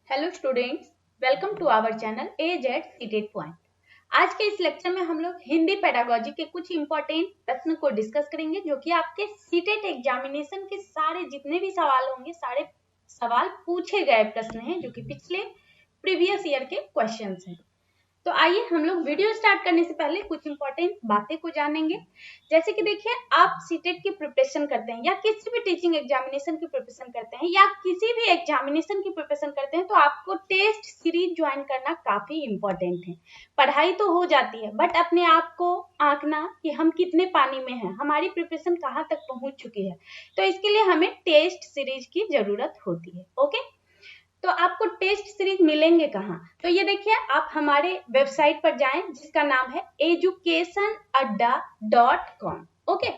Hello students, welcome to our channel AZ seated point. आज के इस लेक्चर में हम लोग हिंदी पेडागोजी के कुछ इंपॉर्टेंट प्रश्न को डिस्कस करेंगे जो कि आपके सीटेट एग्जामिनेशन के सारे जितने भी सवाल होंगे सारे सवाल पूछे गए प्रश्न हैं जो कि पिछले प्रीवियस ईयर के क्वेश्चंस हैं। तो आइए हम लोग वीडियो स्टार्ट करने से पहले कुछ इंपॉर्टेंट बातें को जानेंगे। जैसे कि देखिए, आप सीटेट की प्रिपरेशन करते हैं या किसी भी टीचिंग एग्जामिनेशन की प्रिपरेशन करते हैं या किसी भी एग्जामिनेशन की प्रिपरेशन करते हैं तो आपको टेस्ट सीरीज ज्वाइन करना काफी इंपॉर्टेंट है। पढ़ाई तो हो जाती है बट अपने आप को आंकना कि हम कितने पानी में हैं, हमारी प्रिपरेशन कहाँ तक पहुंच चुकी है, तो इसके लिए हमें टेस्ट सीरीज की जरूरत होती है। ओके, तो आपको टेस्ट सीरीज मिलेंगे कहाँ? तो ये देखिए, आप हमारे वेबसाइट पर जाएं जिसका नाम है educationadda.com। ओके,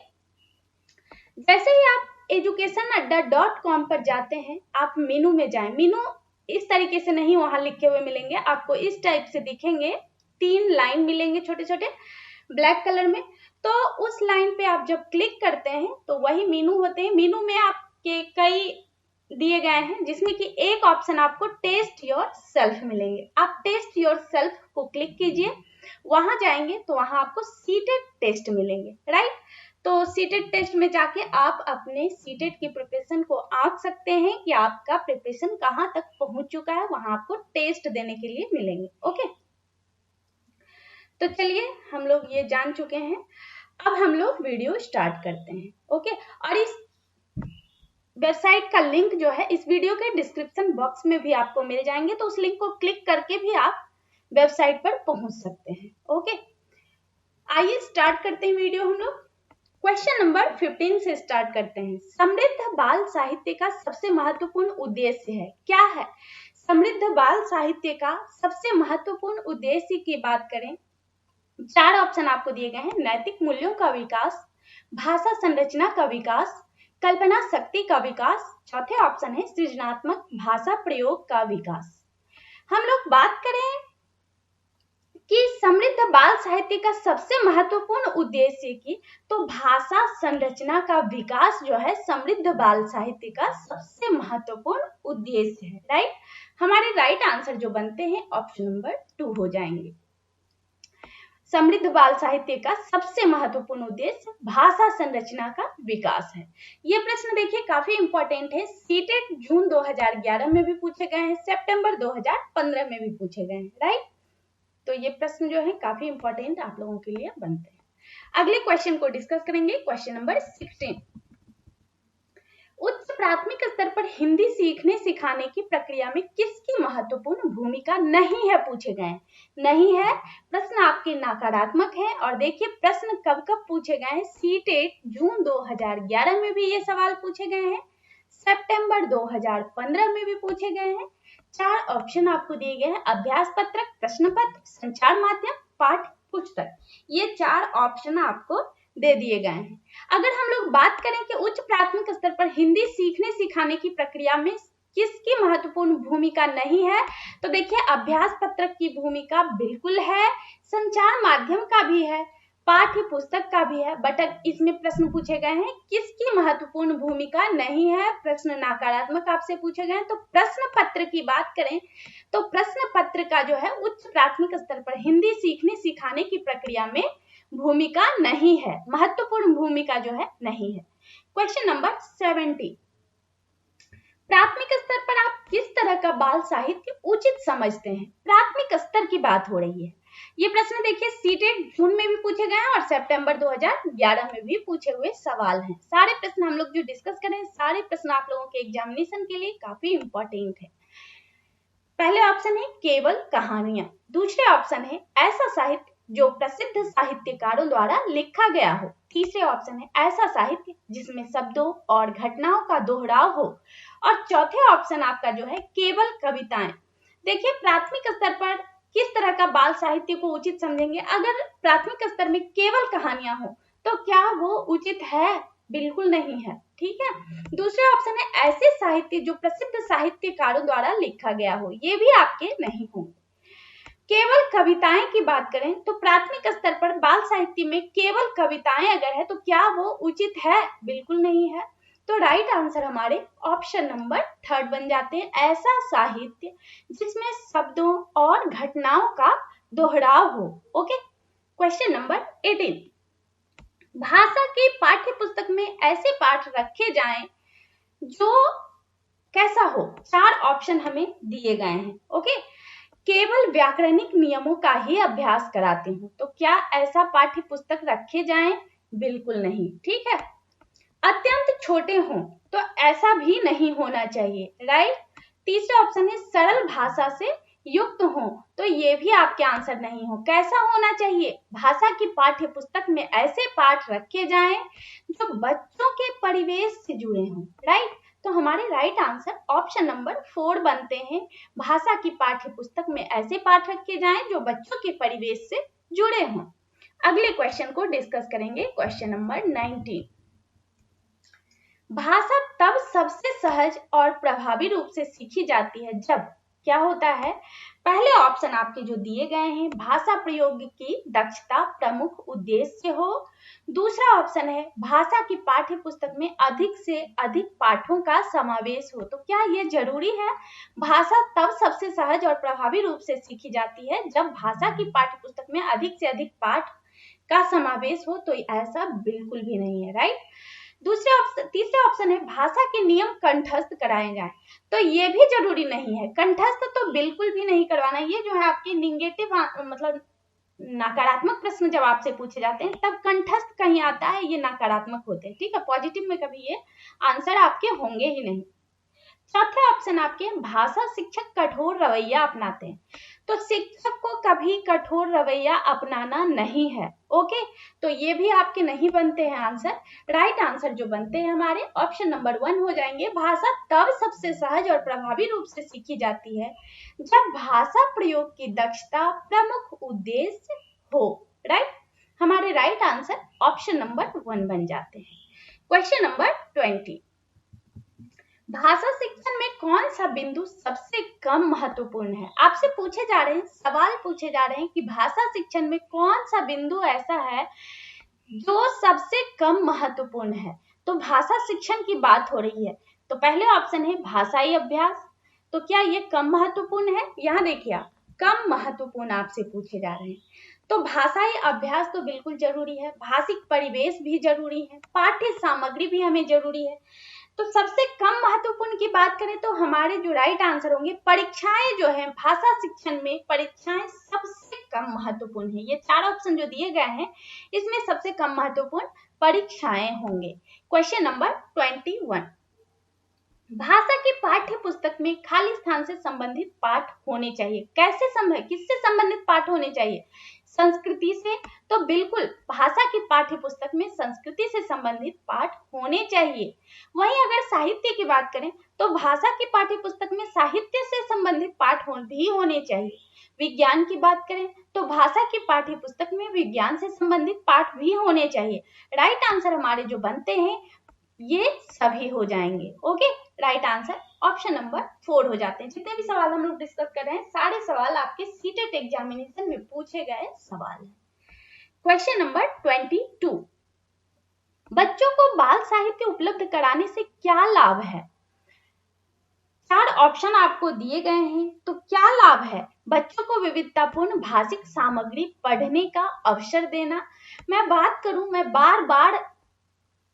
जैसे ही आप educationadda.com पर जाते हैं, आप मेनू में जाएं। मेनू इस तरीके से नहीं वहां लिखे हुए मिलेंगे, आपको इस टाइप से दिखेंगे। 3 लाइन मिलेंगे छोटे छोटे ब्लैक कलर में। तो उस लाइन पे आप जब क्लिक करते हैं तो वही मेनू होते हैं। मेनू में आपके कई दिए गए हैं जिसमें कि एक ऑप्शन आपको टेस्ट योर सेल्फ मिलेंगे। आप टेस्ट योर सेल्फ को क्लिक कीजिए, वहां जाएंगे तो वहां आपको सीटेट टेस्ट मिलेंगे, राइट। तो सीटेट टेस्ट में जाके आप अपने सीटेट की प्रिपरेशन को आंक सकते हैं कि आपका प्रिपरेशन कहां तक पहुंच चुका है, वहां आपको टेस्ट देने के लिए मिलेंगे। ओके, तो चलिए हम लोग ये जान चुके हैं, अब हम लोग वीडियो स्टार्ट करते हैं। ओके, और इस वेबसाइट का लिंक जो है इस वीडियो के डिस्क्रिप्शन बॉक्स में भी आपको मिल जाएंगे, तो उस लिंक को क्लिक करके भी आप वेबसाइट पर पहुंच सकते हैं। ओके, आइए स्टार्ट करते हैं वीडियो। हम लोग क्वेश्चन नंबर 15 से स्टार्ट करते हैं। समृद्ध बाल साहित्य का सबसे महत्वपूर्ण उद्देश्य है, क्या है? समृद्ध बाल साहित्य का सबसे महत्वपूर्ण उद्देश्य की बात करें, 4 ऑप्शन आपको दिए गए हैं। नैतिक मूल्यों का विकास, भाषा संरचना का विकास, कल्पना शक्ति का विकास, चौथे ऑप्शन है सृजनात्मक भाषा प्रयोग का विकास। हम लोग बात करें कि समृद्ध बाल साहित्य का सबसे महत्वपूर्ण उद्देश्य की, तो भाषा संरचना का विकास जो है समृद्ध बाल साहित्य का सबसे महत्वपूर्ण उद्देश्य है, राइट। हमारे राइट आंसर जो बनते हैं ऑप्शन नंबर 2 हो जाएंगे। समृद्ध बाल साहित्य का सबसे महत्वपूर्ण उद्देश्य भाषा संरचना का विकास है। ये प्रश्न देखिए काफी इंपॉर्टेंट है। सीटेट जून 2011 में भी पूछे गए हैं, सितंबर 2015 में भी पूछे गए हैं, राइट। तो ये प्रश्न जो है काफी इंपॉर्टेंट आप लोगों के लिए बनते हैं। अगले क्वेश्चन को डिस्कस करेंगे, क्वेश्चन नंबर 16। उच्च प्राथमिक स्तर पर हिंदी सीखने सिखाने की प्रक्रिया में किसकी महत्वपूर्ण भूमिका नहीं है, पूछे गए हैं। नहीं है, प्रश्न आपके नकारात्मक है। और देखिए प्रश्न कब कब पूछे गए हैं, सीटेट जून 2011 में भी ये सवाल पूछे गए हैं, सितंबर 2015 में भी पूछे गए हैं। 4 ऑप्शन आपको दिए गए हैं, अभ्यास पत्रक, प्रश्न पत्र, संचार माध्यम, पाठ्य पुस्तक। ये 4 ऑप्शन आपको दे दिए गए हैं। अगर हम लोग बात करें कि उच्च प्राथमिक स्तर पर हिंदी सीखने सिखाने की प्रक्रिया में किसकी महत्वपूर्ण भूमिका नहीं है, तो देखिए अभ्यास पत्रक की भूमिका बिल्कुल है, संचार माध्यम का भी है, पाठ्य पुस्तक का भी है। बट इसमें प्रश्न पूछे गए हैं किसकी महत्वपूर्ण भूमिका नहीं है, प्रश्न नकारात्मक आपसे पूछे गए हैं। तो प्रश्न पत्र की बात करें तो प्रश्न पत्र का जो है उच्च प्राथमिक स्तर पर हिंदी सीखने सिखाने की प्रक्रिया में भूमिका नहीं है, महत्वपूर्ण भूमिका जो है नहीं है। Question number 17। प्राथमिक स्तर पर आप किस तरह का बाल साहित्य उचित समझते हैं? प्राथमिक स्तर की बात हो रही है। ये प्रश्न देखिए सीटेट जून में भी पूछे गए हैं और सितंबर 2011 में भी पूछे हुए सवाल हैं। सारे प्रश्न हम लोग जो डिस्कस करें, सारे प्रश्न आप लोगों के एग्जामिनेशन के लिए काफी इंपॉर्टेंट है। पहले ऑप्शन है केवल कहानियां, दूसरे ऑप्शन है ऐसा साहित्य जो प्रसिद्ध साहित्यकारों द्वारा लिखा गया हो, तीसरे ऑप्शन है ऐसा साहित्य जिसमें शब्दों और घटनाओं का दोहराव हो, और चौथे ऑप्शन आपका जो है केवल कविताएं। देखिए प्राथमिक स्तर पर किस तरह का बाल साहित्य को उचित समझेंगे? अगर प्राथमिक स्तर में केवल कहानियां हो तो क्या वो उचित है? बिल्कुल नहीं है, ठीक है। दूसरे ऑप्शन है ऐसे साहित्य जो प्रसिद्ध साहित्यकारों द्वारा लिखा गया हो, ये भी आपके नहीं होंगे। केवल कविताएं की बात करें तो प्राथमिक स्तर पर बाल साहित्य में केवल कविताएं अगर है तो क्या वो उचित है? बिल्कुल नहीं है। तो राइट आंसर हमारे ऑप्शन नंबर 3 बन जाते हैं, ऐसा साहित्य जिसमें शब्दों और घटनाओं का दोहराव हो। ओके, क्वेश्चन नंबर 18, भाषा की पाठ्य पुस्तक में ऐसे पाठ रखे जाएं जो कैसा हो। 4 ऑप्शन हमें दिए गए हैं। ओके, केवल व्याकरणिक नियमों का ही अभ्यास कराती हूँ, तो क्या ऐसा पाठ्य पुस्तक रखे जाएं? बिल्कुल नहीं। ठीक है, अत्यंत छोटे हों तो ऐसा भी नहीं होना चाहिए। राइट, तीसरा ऑप्शन है सरल भाषा से युक्त हो, तो ये भी आपके आंसर नहीं हो। कैसा होना चाहिए? भाषा की पाठ्य पुस्तक में ऐसे पाठ रखे जाएं जो बच्चों के परिवेश से जुड़े हों। राइट, तो हमारे राइट आंसर ऑप्शन नंबर 4 बनते हैं, भाषा की पाठ्य पुस्तक में ऐसे पाठ रखे जाएं जो बच्चों के परिवेश से जुड़े हों। अगले क्वेश्चन को डिस्कस करेंगे, क्वेश्चन नंबर 19, भाषा तब सबसे सहज और प्रभावी रूप से सीखी जाती है जब क्या होता है। पहले ऑप्शन आपके जो दिए गए हैं, भाषा प्रयोग की दक्षता प्रमुख उद्देश्य हो। दूसरा ऑप्शन है भाषा की पाठ्य पुस्तक में अधिक से अधिक पाठों का समावेश हो। तो क्या ये जरूरी है? भाषा तब सबसे सहज और प्रभावी रूप से सीखी जाती है जब भाषा की पाठ्य पुस्तक में अधिक से अधिक पाठ का समावेश हो, तो ऐसा बिल्कुल भी नहीं है। राइट, तीसरा ऑप्शन है भाषा के नियम कंठस्थ कराए जाएं, तो ये भी जरूरी नहीं है। कंठस्थ तो बिल्कुल भी नहीं करवाना। ये जो है आपके निगेटिव मतलब नकारात्मक प्रश्न जब आपसे पूछे जाते हैं तब कंठस्थ कहीं आता है, ये नकारात्मक होते हैं। ठीक है, पॉजिटिव में कभी ये आंसर आपके होंगे ही नहीं। चौथा ऑप्शन आपके भाषा शिक्षक कठोर रवैया अपनाते हैं, तो शिक्षक को कभी कठोर रवैया अपनाना नहीं है। ओके, तो ये भी आपके नहीं बनते हैं आंसर। राइट आंसर जो बनते हैं हमारे ऑप्शन नंबर 1 हो जाएंगे, भाषा तब सबसे सहज और प्रभावी रूप से सीखी जाती है जब भाषा प्रयोग की दक्षता प्रमुख उद्देश्य हो। राइट, हमारे राइट आंसर ऑप्शन नंबर 1 बन जाते हैं। क्वेश्चन नंबर 20, भाषा शिक्षण में कौन सा बिंदु सबसे कम महत्वपूर्ण है? आपसे पूछे जा रहे हैं, सवाल पूछे जा रहे हैं कि भाषा शिक्षण में कौन सा बिंदु ऐसा है जो सबसे कम महत्वपूर्ण है। तो भाषा शिक्षण की बात हो रही है, तो पहले ऑप्शन है भाषाई अभ्यास, तो क्या ये कम महत्वपूर्ण है? यहाँ देखिए आप, कम महत्वपूर्ण आपसे पूछे जा रहे हैं, तो भाषाई अभ्यास तो बिल्कुल जरूरी है, भाषिक परिवेश भी जरूरी है, पाठ्य सामग्री भी हमें जरूरी है। तो सबसे कम महत्वपूर्ण की बात करें तो हमारे जो राइट आंसर होंगे, परीक्षाएं जो है भाषा शिक्षण में परीक्षाएं सबसे कम महत्वपूर्ण है। ये 4 ऑप्शन जो दिए गए हैं इसमें सबसे कम महत्वपूर्ण परीक्षाएं होंगे। क्वेश्चन नंबर 21, भाषा की पाठ्य पुस्तक में खाली स्थान से संबंधित पाठ होने चाहिए। किससे संबंधित पाठ होने चाहिए? संस्कृति से, तो बिल्कुल भाषा की पाठ्य पुस्तक में संस्कृति से संबंधित पाठ होने चाहिए। वहीं अगर साहित्य की बात करें तो भाषा की पाठ्य पुस्तक में साहित्य से संबंधित पाठ भी होने चाहिए। विज्ञान की बात करें तो भाषा की पाठ्य पुस्तक में विज्ञान से संबंधित पाठ भी होने चाहिए। राइट आंसर हमारे जो बनते हैं ये सभी हो जाएंगे। Okay, right answer option number 4 हो जाते हैं। जितने भी सवाल हम लोग डिस्कस कर रहे हैं सारे सवाल आपके सीटेट एग्जामिनेशन में पूछे गए सवाल हैं। क्वेश्चन नंबर 22, बच्चों को बाल साहित्य उपलब्ध कराने से क्या लाभ है? 4 ऑप्शन आपको दिए गए हैं, तो क्या लाभ है? बच्चों को विविधतापूर्ण भाषिक सामग्री पढ़ने का अवसर देना। मैं बात करूं, मैं बार बार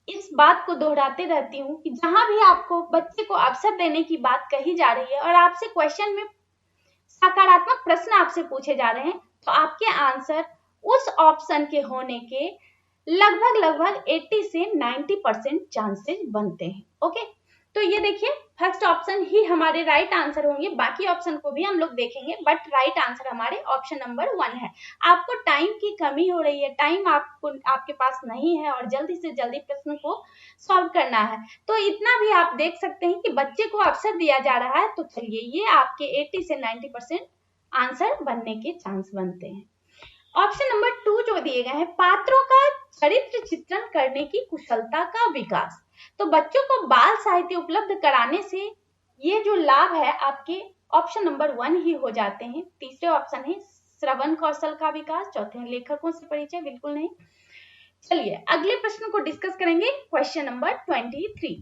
इस बात को दोहराते रहती हूँ कि जहां भी आपको बच्चे को अवसर देने की बात कही जा रही है और आपसे क्वेश्चन में सकारात्मक प्रश्न आपसे पूछे जा रहे हैं, तो आपके आंसर उस ऑप्शन के होने के लगभग 80 से 90% चांसेस बनते हैं। ओके, तो ये देखिए फर्स्ट ऑप्शन ही हमारे राइट आंसर होंगे, बाकी ऑप्शन को भी हम लोग देखेंगे, बट राइट आंसर हमारे ऑप्शन नंबर 1 है। आपको टाइम की कमी हो रही है, टाइम आपके पास नहीं है और जल्दी से जल्दी प्रश्न को सॉल्व करना है, तो इतना भी आप देख सकते हैं कि बच्चे को अवसर दिया जा रहा है। तो चलिए, ये आपके 80 से 90% आंसर बनने के चांस बनते हैं। ऑप्शन नंबर 2 जो दिए गए हैं, पात्रों का चरित्र चित्रण करने की कुशलता का विकास, तो बच्चों को बाल साहित्य उपलब्ध कराने से ये जो लाभ है आपके ऑप्शन नंबर 1 ही हो जाते हैं। तीसरे ऑप्शन है श्रवण कौशल का विकास, चौथे हैं लेखकों से परिचय, बिल्कुल नहीं। चलिए अगले प्रश्न को डिस्कस करेंगे, क्वेश्चन नंबर 23,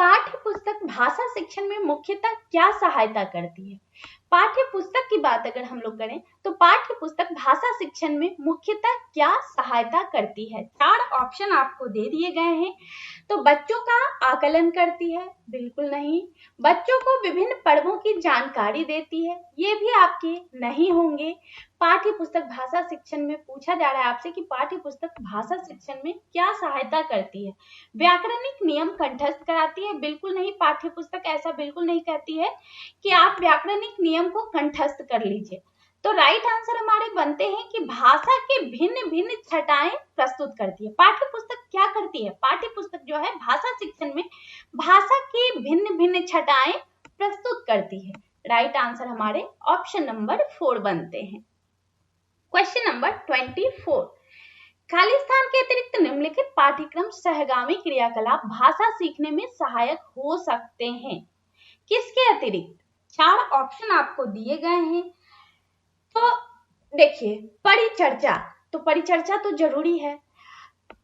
पाठ्य पुस्तक भाषा शिक्षण में मुख्यतः क्या सहायता करती है? पाठ्य पुस्तक की बात अगर हम लोग करें तो पाठ्य पुस्तक भाषा शिक्षण में मुख्यतः क्या सहायता करती है? 4 ऑप्शन आपको दे दिए गए हैं। तो बच्चों का आकलन करती है, बिल्कुल नहीं। बच्चों को विभिन्न पर्वों की जानकारी देती है, ये भी आपके नहीं होंगे। पाठ्य पुस्तक भाषा शिक्षण में पूछा जा रहा है आपसे कि पाठ्य पुस्तक भाषा शिक्षण में क्या सहायता करती है? व्याकरणिक नियम कंठस्थ कराती है, बिल्कुल नहीं। पाठ्य पुस्तक ऐसा बिल्कुल नहीं कहती है कि आप व्याकरणिक नियम को कंठस्थ कर लीजिए। तो राइट आंसर हमारे बनते हैं कि भाषा के भिन्न भिन्न छटाएं प्रस्तुत करती है। पाठ्य पुस्तक क्या करती है? पाठ्य पुस्तक जो है भाषा शिक्षण में भाषा की भिन्न भिन्न छटाएं प्रस्तुत करती है। राइट आंसर हमारे ऑप्शन नंबर 4 बनते हैं। क्वेश्चन नंबर 24, खाली स्थान के अतिरिक्त निम्नलिखित पाठ्यक्रम सहगामी क्रियाकलाप भाषा सीखने में सहायक हो सकते हैं? किसके अतिरिक्त? 4 ऑप्शन आपको दिए गए हैं। तो देखिए, परिचर्चा, तो परिचर्चा तो जरूरी है।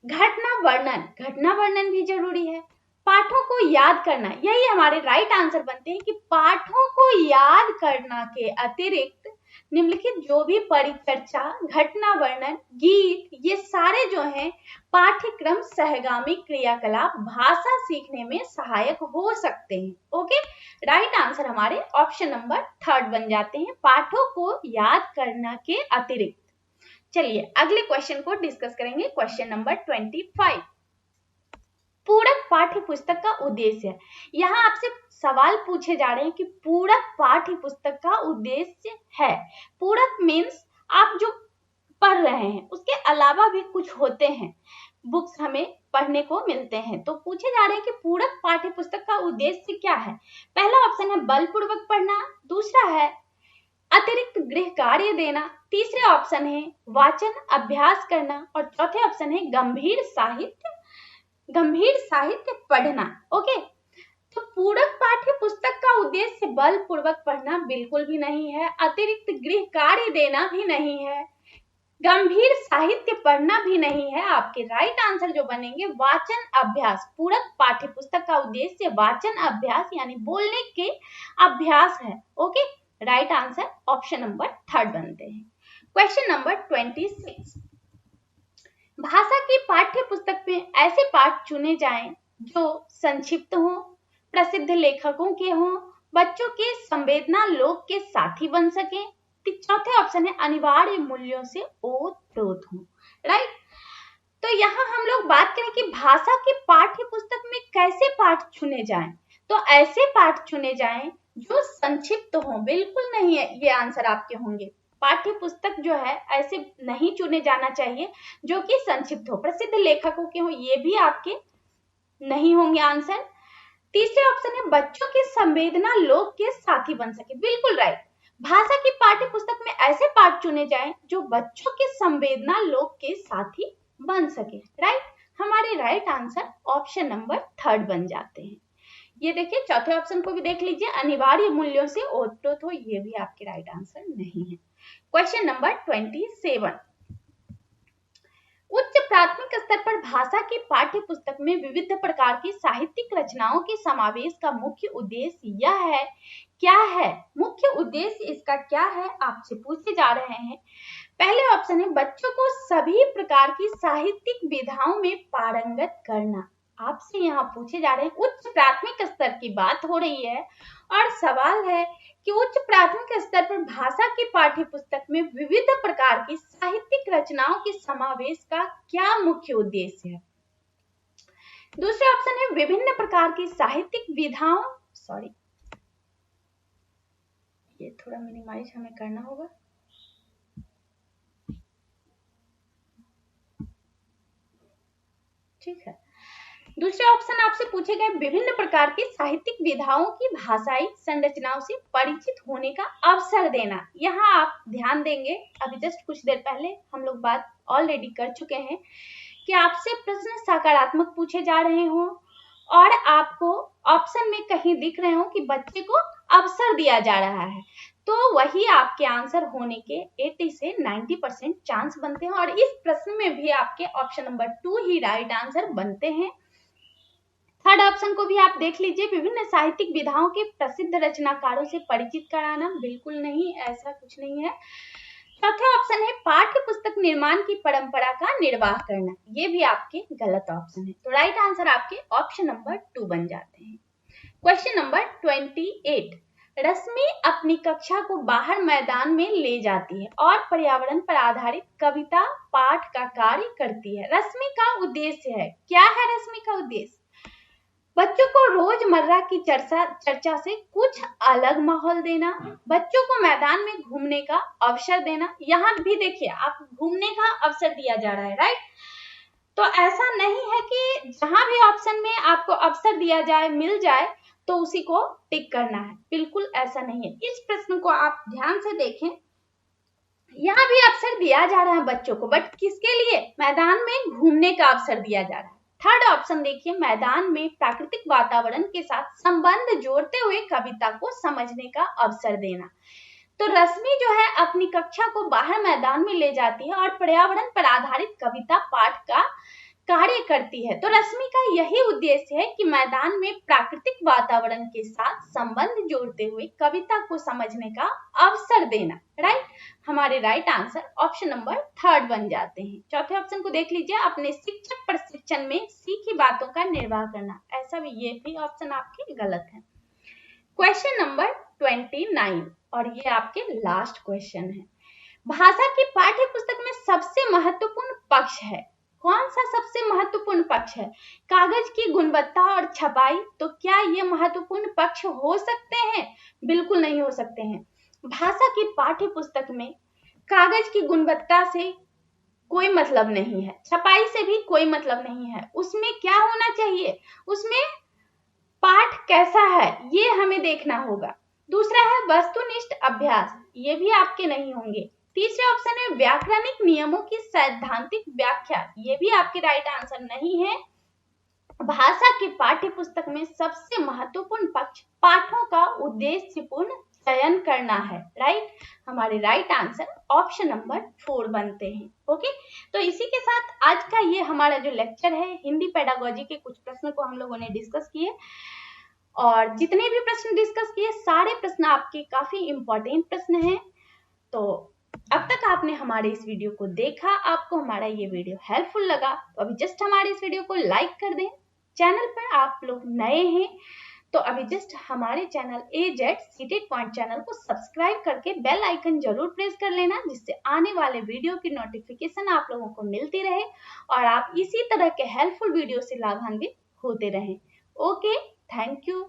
घटना वर्णन भी जरूरी है। पाठों को याद करना, यही हमारे राइट आंसर बनते हैं कि पाठों को याद करना के अतिरिक्त निम्नलिखित जो भी परिचर्चा, घटना वर्णन, गीत, ये सारे जो हैं पाठ्यक्रम सहगामी क्रियाकलाप भाषा सीखने में सहायक हो सकते हैं। ओके, राइट आंसर हमारे ऑप्शन नंबर 3 बन जाते हैं, पाठों को याद करना के अतिरिक्त। चलिए अगले क्वेश्चन को डिस्कस करेंगे। क्वेश्चन नंबर 25, पूरक पाठ्य पुस्तक का उद्देश्य। यहाँ आपसे सवाल पूछे जा रहे हैं कि पूरक पाठ्य पुस्तक का उद्देश्य है। पूरक मीन्स आप जो पढ़ रहे हैं उसके अलावा भी कुछ होते हैं, बुक्स हमें पढ़ने को मिलते हैं। तो पूछे जा रहे हैं कि पूरक पाठ्य पुस्तक का उद्देश्य क्या है? पहला ऑप्शन है बलपूर्वक पढ़ना, दूसरा है अतिरिक्त गृह कार्य देना, तीसरे ऑप्शन है वाचन अभ्यास करना और चौथे ऑप्शन है गंभीर साहित्य पढ़ना। ओके, तो पूरक पाठ्य पुस्तक का उद्देश्य बलपूर्वक पढ़ना बिल्कुल भी नहीं है, अतिरिक्त गृह कार्य देना भी नहीं है, गंभीर साहित्य पढ़ना भी नहीं है। आपके राइट आंसर जो बनेंगे वाचन अभ्यास। पूरक पाठ्य पुस्तक का उद्देश्य वाचन अभ्यास यानी बोलने के अभ्यास है। Okay, right answer option number 3 बनते हैं। क्वेश्चन नंबर 26, भाषा की पाठ्य पुस्तक में ऐसे पाठ चुने जाएं जो संक्षिप्त हो, प्रसिद्ध लेखकों के हों, बच्चों के संवेदना लोक के साथी बन सके। चौथे ऑप्शन है अनिवार्य मूल्यों से ओत-प्रोत हो। राइट, तो यहाँ हम लोग बात करें कि भाषा की पाठ्य पुस्तक में कैसे पाठ चुने जाएं, तो ऐसे पाठ चुने जाएं जो संक्षिप्त हो। बिल्कुल नहीं है, ये आंसर आपके होंगे। पाठ्य पुस्तक जो है ऐसे नहीं चुने जाना चाहिए जो कि संक्षिप्त हो, प्रसिद्ध लेखकों के हो, ये भी आपके नहीं होंगे आंसर। तीसरे ऑप्शन है बच्चों की संवेदना लोक के साथी बन सके। बिल्कुल राइट, भाषा की पाठ्य पुस्तक में ऐसे पाठ चुने जाएं जो बच्चों के संवेदना लोक के साथी बन सके। राइट, हमारे राइट आंसर ऑप्शन नंबर 3 बन जाते हैं। ये देखिए, चौथे ऑप्शन को भी देख लीजिए, अनिवार्य मूल्यों से ओत-प्रोत हो, ये भी आपके राइट आंसर नहीं है। क्वेश्चन नंबर 27, उच्च प्राथमिक स्तर पर भाषा की पाठ्य पुस्तक में विविध प्रकार की साहित्यिक रचनाओं के समावेश का मुख्य उद्देश्य यह है, क्या है? मुख्य उद्देश्य इसका क्या है आपसे पूछे जा रहे हैं। पहले ऑप्शन है बच्चों को सभी प्रकार की साहित्यिक विधाओं में पारंगत करना। आपसे यहाँ पूछे जा रहे हैं, उच्च प्राथमिक स्तर की बात हो रही है और सवाल है कि उच्च प्राथमिक स्तर पर भाषा की पाठ्य पुस्तक में विविध प्रकार की साहित्यिक रचनाओं के समावेश का क्या मुख्य उद्देश्य है। दूसरा ऑप्शन है विभिन्न प्रकार की साहित्यिक विधाओं, ये थोड़ा मिनिमाइज हमें करना होगा। ठीक है, दूसरे ऑप्शन आपसे पूछे गए विभिन्न प्रकार की साहित्यिक विधाओं की भाषाई संरचनाओं से परिचित होने का अवसर देना। यहाँ आप ध्यान देंगे, अभी जस्ट कुछ देर पहले हम लोग बात ऑलरेडी कर चुके हैं कि आपसे प्रश्न सकारात्मक पूछे जा रहे हो और आपको ऑप्शन में कहीं दिख रहे हो कि बच्चे को अवसर दिया जा रहा है, तो वही आपके आंसर होने के 80 से 90% चांस बनते हैं और इस प्रश्न में भी आपके ऑप्शन नंबर 2 ही राइट आंसर बनते हैं। थर्ड ऑप्शन को भी आप देख लीजिए, विभिन्न साहित्यिक विधाओं के प्रसिद्ध रचनाकारों से परिचित कराना, बिल्कुल नहीं, ऐसा कुछ नहीं है। चौथा ऑप्शन है पाठ्य पुस्तक निर्माण की परंपरा का निर्वाह करना, ये भी आपके गलत ऑप्शन है। तो राइट आंसर आपके ऑप्शन नंबर 2 बन जाते हैं। क्वेश्चन नंबर 28, रश्मि अपनी कक्षा को बाहर मैदान में ले जाती है और पर्यावरण पर आधारित कविता पाठ का कार्य करती है। रश्मि का उद्देश्य है, क्या है रश्मि का उद्देश्य? बच्चों को रोजमर्रा की चर्चा से कुछ अलग माहौल देना, बच्चों को मैदान में घूमने का अवसर देना। यहाँ भी देखिए आप घूमने का अवसर दिया जा रहा है, राइट। तो ऐसा नहीं है कि जहां भी ऑप्शन में आपको अवसर दिया जाए, मिल जाए तो उसी को टिक करना है, बिल्कुल ऐसा नहीं है। इस प्रश्न को आप ध्यान से देखें, यहाँ भी अवसर दिया जा रहा है बच्चों को, बट किसके लिए? मैदान में घूमने का अवसर दिया जा रहा है। थर्ड ऑप्शन देखिए, मैदान में प्राकृतिक वातावरण के साथ संबंध जोड़ते हुए कविता को समझने का अवसर देना। तो रश्मि जो है अपनी कक्षा को बाहर मैदान में ले जाती है और पर्यावरण पर आधारित कविता पाठ का कार्य करती है। तो रश्मि का यही उद्देश्य है कि मैदान में प्राकृतिक वातावरण के साथ संबंध जोड़ते हुए कविता को समझने का अवसर देना, राइट। हमारे राइट आंसर ऑप्शन नंबर 3 बन जाते हैं। चौथे ऑप्शन को देख लीजिए, अपने शिक्षक प्रशिक्षण में सीखी बातों का निर्वाह करना, ऐसा भी, ये भी ऑप्शन आपके गलत है। क्वेश्चन नंबर 29 और ये आपके लास्ट क्वेश्चन है। भाषा की पाठ्य पुस्तक में सबसे महत्वपूर्ण पक्ष है, कौन सा सबसे महत्वपूर्ण पक्ष है? कागज की गुणवत्ता और छपाई। तो क्या ये महत्वपूर्ण पक्ष हो सकते हैं? बिल्कुल नहीं हो सकते हैं। भाषा की पाठ्य पुस्तक में कागज की गुणवत्ता से कोई मतलब नहीं है, छपाई से भी कोई मतलब नहीं है। उसमें क्या होना चाहिए? उसमें पाठ कैसा है ये हमें देखना होगा। दूसरा है वस्तुनिष्ठ अभ्यास, ये भी आपके नहीं होंगे। तीसरे ऑप्शन है व्याकरणिक नियमों की सैद्धांतिक व्याख्या, ये भी आपके राइट आंसर नहीं है। भाषा की पाठ्य पुस्तक में सबसे महत्वपूर्ण पक्ष पाठों का उद्देश्यपूर्ण चयन करना है, राइट। हमारे राइट आंसर ऑप्शन नंबर 4 बनते हैं। ओके, तो इसी के साथ आज का ये हमारा जो लेक्चर है, हिंदी पेडागोजी के कुछ प्रश्न को हम लोगों ने डिस्कस किए, और जितने भी प्रश्न डिस्कस किए सारे प्रश्न आपके काफी इंपॉर्टेंट प्रश्न हैं। तो अब तक आपने हमारे इस वीडियो को देखा, आपको हमारा ये वीडियो हेल्पफुल लगा तो अभी जस्ट हमारे इस वीडियो को लाइक कर दें। चैनल पर आप लोग नए हैं तो अभी जस्ट हमारे channel AZ seated point channel को सब्सक्राइब करके बेल आइकन जरूर प्रेस कर लेना, जिससे आने वाले वीडियो की नोटिफिकेशन आप लोगों को मिलती रहे और आप इसी तरह के हेल्पफुल वीडियो से लाभान्वित होते रहें। Okay, thank you.